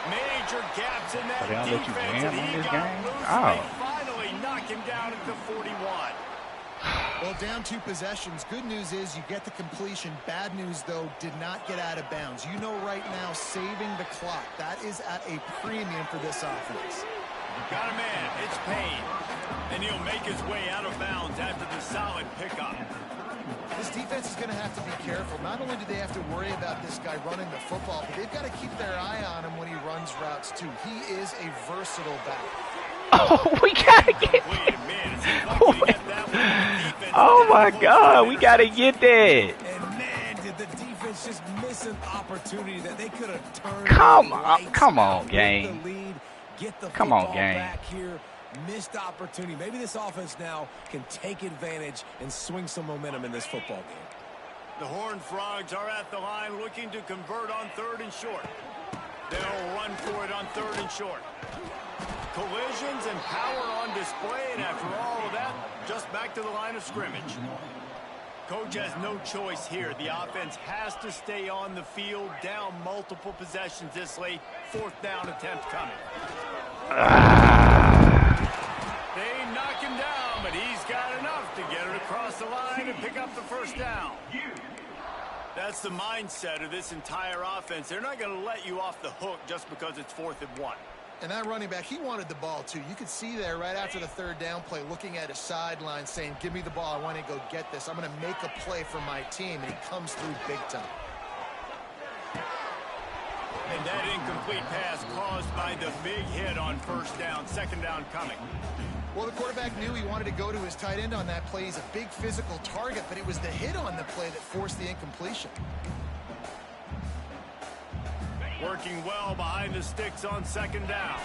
[SPEAKER 1] Major gaps in that defense, and he got loose, and they finally knock him down at the 41.
[SPEAKER 3] Well, down 2 possessions. Good news is you get the completion. Bad news, though, did not get out of bounds. You know right now, saving the clock, that is at a premium for this offense.
[SPEAKER 1] Got a man. It's Payne. And he'll make his way out of bounds after the solid pickup.
[SPEAKER 3] This defense is going to have to be careful. Not only do they have to worry about this guy running the football, but they've got to keep their eye on him when he runs routes, too. He is a versatile back.
[SPEAKER 4] Oh, we gotta get Oh my God, we gotta get that.
[SPEAKER 2] And man, did the defense just miss an opportunity that they could have turned.
[SPEAKER 4] Come on, gang.
[SPEAKER 2] Get the
[SPEAKER 4] Come on,
[SPEAKER 2] football
[SPEAKER 4] gang.
[SPEAKER 2] back here. Missed opportunity. Maybe this offense now can take advantage and swing some momentum in this football game.
[SPEAKER 1] The Horned Frogs are at the line looking to convert on 3rd and short. They'll run for it on 3rd and short. Collisions and power on display, and after all of that, just back to the line of scrimmage. Coach has no choice here. The offense has to stay on the field, down multiple possessions this late. 4th down attempt coming. They knock him down, but he's got enough to get it across the line and pick up the first down. That's the mindset of this entire offense. They're not going to let you off the hook just because it's 4th and 1.
[SPEAKER 3] And that running back, he wanted the ball, too. You could see there right after the 3rd down play, looking at his sideline, saying, give me the ball. I want to go get this. I'm going to make a play for my team. And he comes through big time.
[SPEAKER 1] And that incomplete pass caused by the big hit on 1st down. 2nd down coming.
[SPEAKER 3] Well, the quarterback knew he wanted to go to his tight end on that play. He's a big physical target, but it was the hit on the play that forced the incompletion.
[SPEAKER 1] Working well behind the sticks on 2nd down.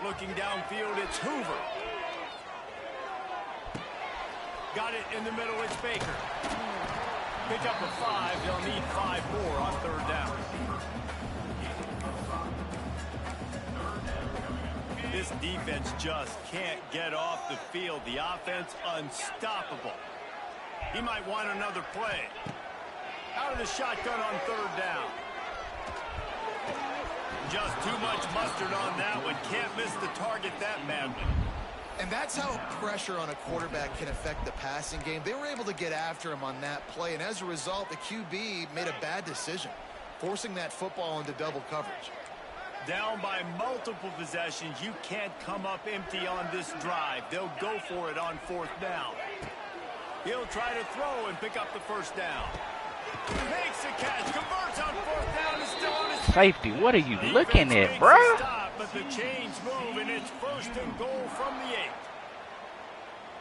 [SPEAKER 1] Looking downfield, it's Hoover. Got it in the middle, it's Baker. Pick up a 5, they'll need 5 more on 3rd down. This defense just can't get off the field. The offense unstoppable. He might want another play. Out of the shotgun on 3rd down. Just too much mustard on that one. Can't miss the target that badly.
[SPEAKER 3] And that's how pressure on a quarterback can affect the passing game. They were able to get after him on that play, and as a result, the QB made a bad decision, forcing that football into double coverage.
[SPEAKER 1] Down by multiple possessions, you can't come up empty on this drive. They'll go for it on 4th down. He'll try to throw and pick up the 1st down. Makes a catch, converts on 4th down, is still on his
[SPEAKER 4] Safety, what are you looking at, bruh?
[SPEAKER 1] Stop, but the chains move, and it's 1st and goal from the 8.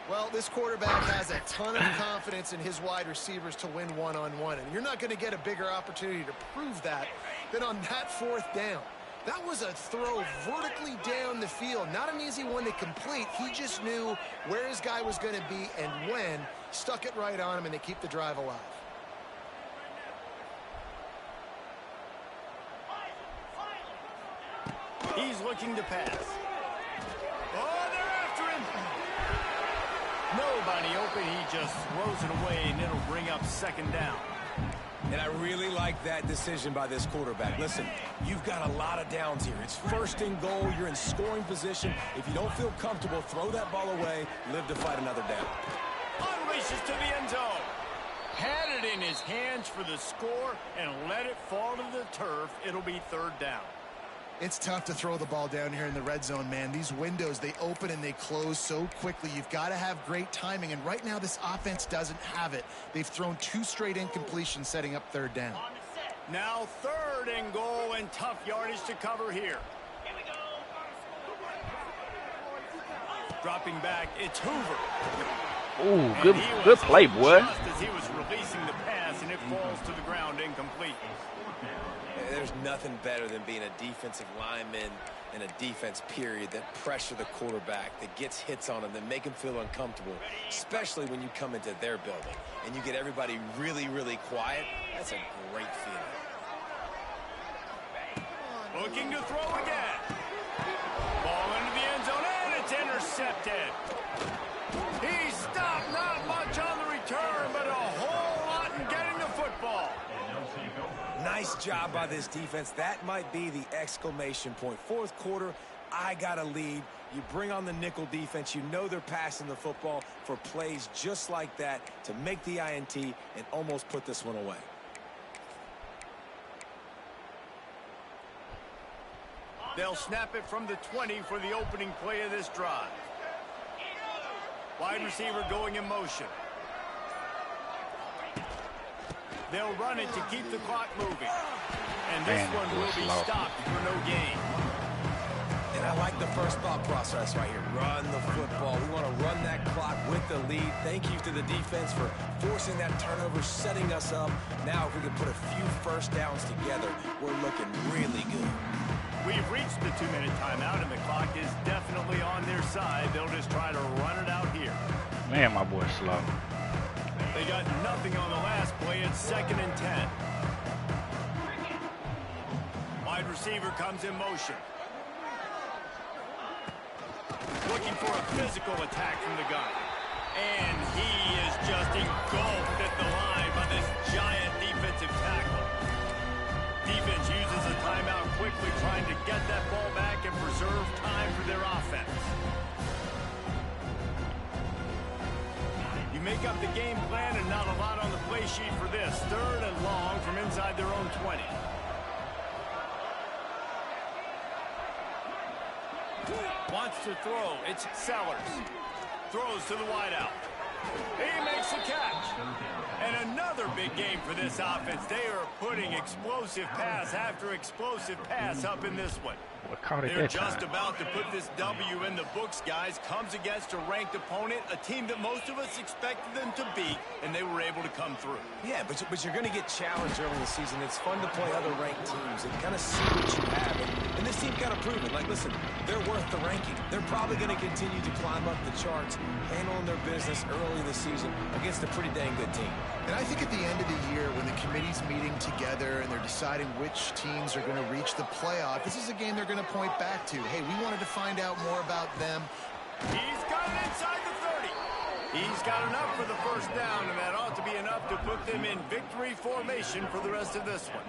[SPEAKER 3] Well, this quarterback has a ton of confidence in his wide receivers to win one-on-one, and you're not going to get a bigger opportunity to prove that than on that 4th down. That was a throw vertically down the field. Not an easy one to complete. He just knew where his guy was going to be and when. Stuck it right on him, and they keep the drive alive.
[SPEAKER 1] He's looking to pass. Oh, they're after him. Nobody open. He just throws it away, and it'll bring up second down.
[SPEAKER 2] And I really like that decision by this quarterback. Listen, you've got a lot of downs here. It's first and goal. You're in scoring position. If you don't feel comfortable, throw that ball away. Live to fight another down.
[SPEAKER 1] Unleashes to the end zone. Had it in his hands for the score and let it fall to the turf. It'll be third down.
[SPEAKER 3] It's tough to throw the ball down here in the red zone, man. These windows, they open and they close so quickly. You've got to have great timing, and right now this offense doesn't have it. They've thrown 2 straight incompletions, setting up third down.
[SPEAKER 1] Now third and goal, and tough yardage to cover here. Dropping back, it's Hoover.
[SPEAKER 4] Ooh, good play, boy.
[SPEAKER 1] Just as he was releasing the pass, and it falls to the ground incomplete.
[SPEAKER 2] There's nothing better than being a defensive lineman and a defense period that pressure the quarterback, that gets hits on him, that make him feel uncomfortable, especially when you come into their building and you get everybody really, really quiet. That's a great feeling.
[SPEAKER 1] Looking to throw again. Ball into the end zone, and it's intercepted. He stopped, not much on the return, but a whole lot in getting the football.
[SPEAKER 2] Nice job by this defense. That might be the exclamation point. Fourth quarter, I got a lead. You bring on the nickel defense. You know they're passing the football for plays just like that to make the INT and almost put this one away.
[SPEAKER 1] They'll snap it from the 20 for the opening play of this drive. Wide receiver going in motion. They'll run it to keep the clock moving. And this one will be stopped for no gain.
[SPEAKER 2] And I like the first thought process right here. Run the football. We want to run that clock with the lead. Thank you to the defense for forcing that turnover, setting us up. Now if we can put a few first downs together, we're looking really good.
[SPEAKER 1] We've reached the 2-minute timeout, and the clock is definitely on their side. They'll just try to run it out here.
[SPEAKER 4] Man, my boy's slow.
[SPEAKER 1] They got nothing on the last play. It's 2nd and 10. Wide receiver comes in motion. Looking for a physical attack from the gun. And he is just engulfed at the line by this giant defensive tackle. Defense uses a timeout quickly, trying to get that ball back and preserve time for their offense. You make up the game plan and not a lot on the play sheet for this. 3rd and long from inside their own 20. Wants to throw. It's Sellers. Throws to the wideout. He makes a catch. And another big game for this offense. They are putting explosive pass after explosive pass up in this one. They're just about to put this W in the books, guys. Comes against a ranked opponent, a team that most of us expected them to beat, and they were able to come through.
[SPEAKER 2] Yeah, but you're going to get challenged early in the season. It's fun to play other ranked teams and kind of see what you have. And this team kind of proven, like, listen, they're worth the ranking. They're probably going to continue to climb up the charts, handling their business early in the season against a pretty dang good team.
[SPEAKER 3] And I think at the end of the year, when the committee's meeting together and they're deciding which teams are going to reach the playoff, this is a game they're going to point back to. Hey, we wanted to find out more about them.
[SPEAKER 1] He's got it inside the 30. He's got enough for the first down, and that ought to be enough to put them in victory formation for the rest of this one.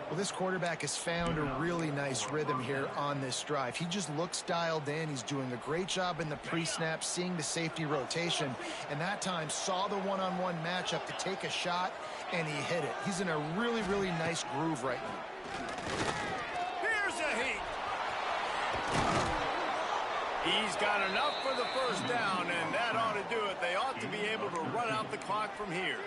[SPEAKER 3] Well, this quarterback has found a really nice rhythm here on this drive. He just looks dialed in. He's doing a great job in the pre-snap, seeing the safety rotation, and that time saw the one-on-one matchup to take a shot, and he hit it. He's in a really, really nice groove right now.
[SPEAKER 1] Here's a heat. He's got enough for the first down, and that ought to do it. They ought to be able to run out the clock from here.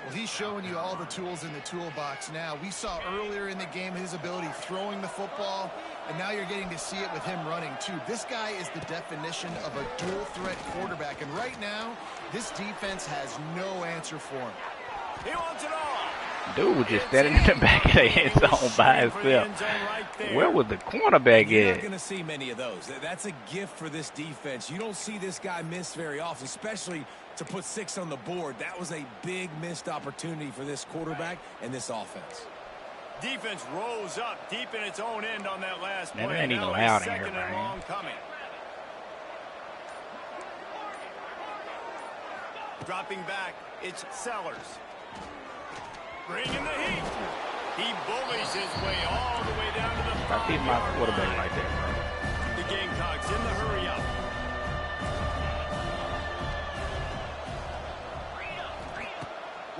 [SPEAKER 3] Well, he's showing you all the tools in the toolbox now. We saw earlier in the game his ability throwing the football, and now you're getting to see it with him running too. This guy is the definition of a dual threat quarterback, and right now, this defense has no answer for him.
[SPEAKER 1] He wants it all.
[SPEAKER 4] Dude was just standing in the back of the end zone by himself. Where was the cornerback
[SPEAKER 2] You're
[SPEAKER 4] at?
[SPEAKER 2] not going to see many of those. That's a gift for this defense. You don't see this guy miss very often, especially to put 6 on the board. That was a big missed opportunity for this quarterback and this offense.
[SPEAKER 1] Defense rose up deep in its own end on that last play.
[SPEAKER 4] Man, it ain't even
[SPEAKER 1] Now
[SPEAKER 4] loud
[SPEAKER 1] a
[SPEAKER 4] in here,
[SPEAKER 1] second and
[SPEAKER 4] man.
[SPEAKER 1] long coming. Dropping back, it's Sellers. Bringing the heat. He bullies his way all the way down to the 5-yard line.
[SPEAKER 4] I beat my quarterback like that, bro.
[SPEAKER 1] The Gamecocks in the hurry up.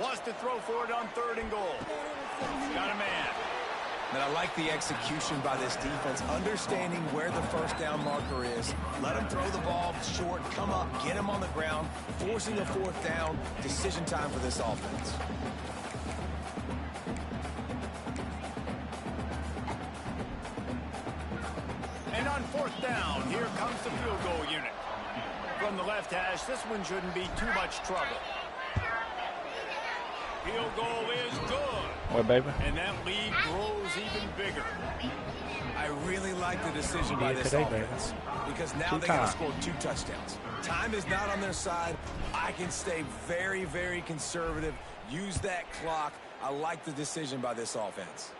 [SPEAKER 1] Wants to throw for it on 3rd and goal. Got a man.
[SPEAKER 2] And I like the execution by this defense, understanding where the first down marker is. Let him throw the ball short, come up, get him on the ground, forcing a 4th down. Decision time for this offense.
[SPEAKER 1] And on 4th down, here comes the field goal unit. From the left hash, this one shouldn't be too much trouble. Field goal is good.
[SPEAKER 4] What, baby?
[SPEAKER 1] And that lead grows even bigger.
[SPEAKER 2] I really like the decision by this offense because now they got to score 2 touchdowns. Time is not on their side. I can stay very, very conservative. Use that clock. I like the decision by this offense.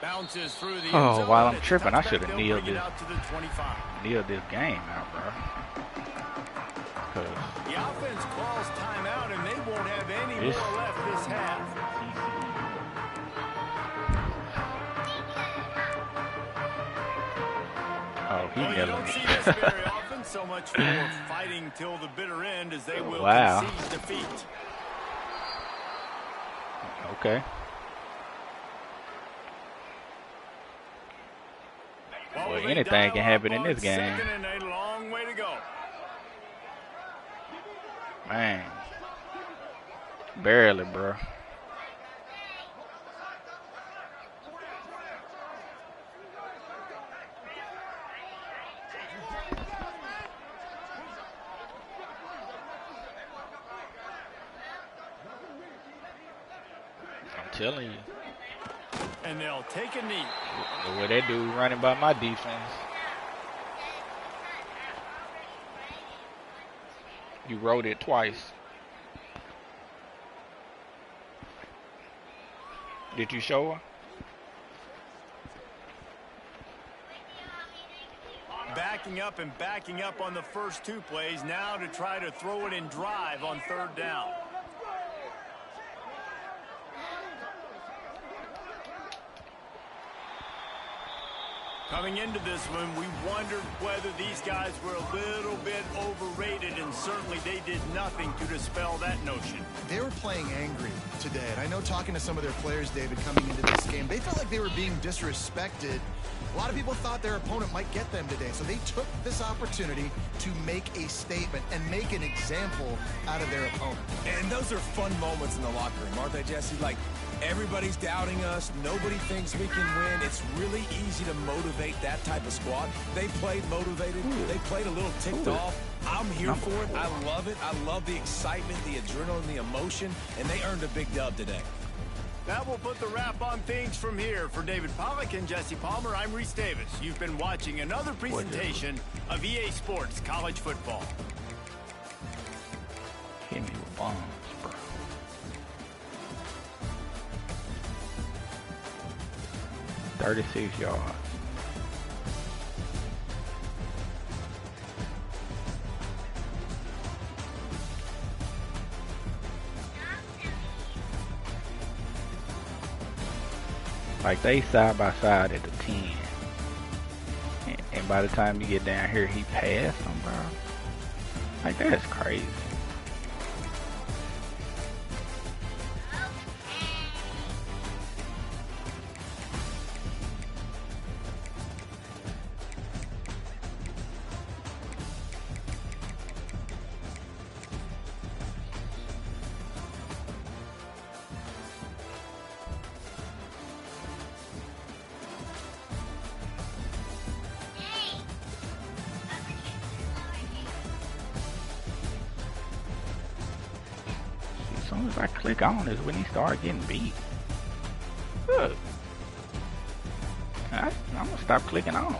[SPEAKER 1] Bounces through the
[SPEAKER 4] Oh,
[SPEAKER 1] end zone.
[SPEAKER 4] while I'm tripping, I should have
[SPEAKER 1] They'll
[SPEAKER 4] kneeled
[SPEAKER 1] bring it
[SPEAKER 4] this.
[SPEAKER 1] out to the 25.
[SPEAKER 4] Kneel this game out, bro.
[SPEAKER 1] The offense calls timeout, and they won't have any
[SPEAKER 4] This-
[SPEAKER 1] more left this half.
[SPEAKER 4] Oh, he
[SPEAKER 1] Well, you
[SPEAKER 4] kneeling
[SPEAKER 1] don't
[SPEAKER 4] me.
[SPEAKER 1] see this very often. So much for fighting till the bitter end, as they will
[SPEAKER 4] Wow.
[SPEAKER 1] concede defeat.
[SPEAKER 4] Okay. Well,
[SPEAKER 1] they
[SPEAKER 4] anything
[SPEAKER 1] dial
[SPEAKER 4] can happen
[SPEAKER 1] up
[SPEAKER 4] in this
[SPEAKER 1] on
[SPEAKER 4] game.
[SPEAKER 1] second and a long way to go.
[SPEAKER 4] Man. Barely, bro. I'm telling you.
[SPEAKER 1] And they'll take a knee.
[SPEAKER 4] The way that dude running by my defense. You wrote it twice. Did you show her?
[SPEAKER 1] Backing up and backing up on the first 2 plays, now to try to throw it and drive on 3rd down. Coming into this one, we wondered whether these guys were a little bit overrated, and certainly they did nothing to dispel that notion.
[SPEAKER 3] They were playing angry today, and I know talking to some of their players, David, coming into this game, they felt like they were being disrespected. A lot of people thought their opponent might get them today, so they took this opportunity to make a statement and make an example out of their opponent.
[SPEAKER 2] And those are fun moments in the locker room, aren't they, Jesse? Like, everybody's doubting us. Nobody thinks we can win. It's really easy to motivate that type of squad. They played motivated. They played a little ticked off. I'm here for it. I love it. I love the excitement, the adrenaline, the emotion, and they earned a big dub today.
[SPEAKER 1] That will put the wrap on things from here. For David Pollack and Jesse Palmer, I'm Reese Davis. You've been watching another presentation of EA Sports College Football.
[SPEAKER 4] Hit me with bombs, bro. .36 yards. Like, they side by side at the 10. And by the time you get down here, he passed him, bro. Like, that's crazy. As soon as I click on is when he started getting beat. Look. I'm gonna stop clicking on.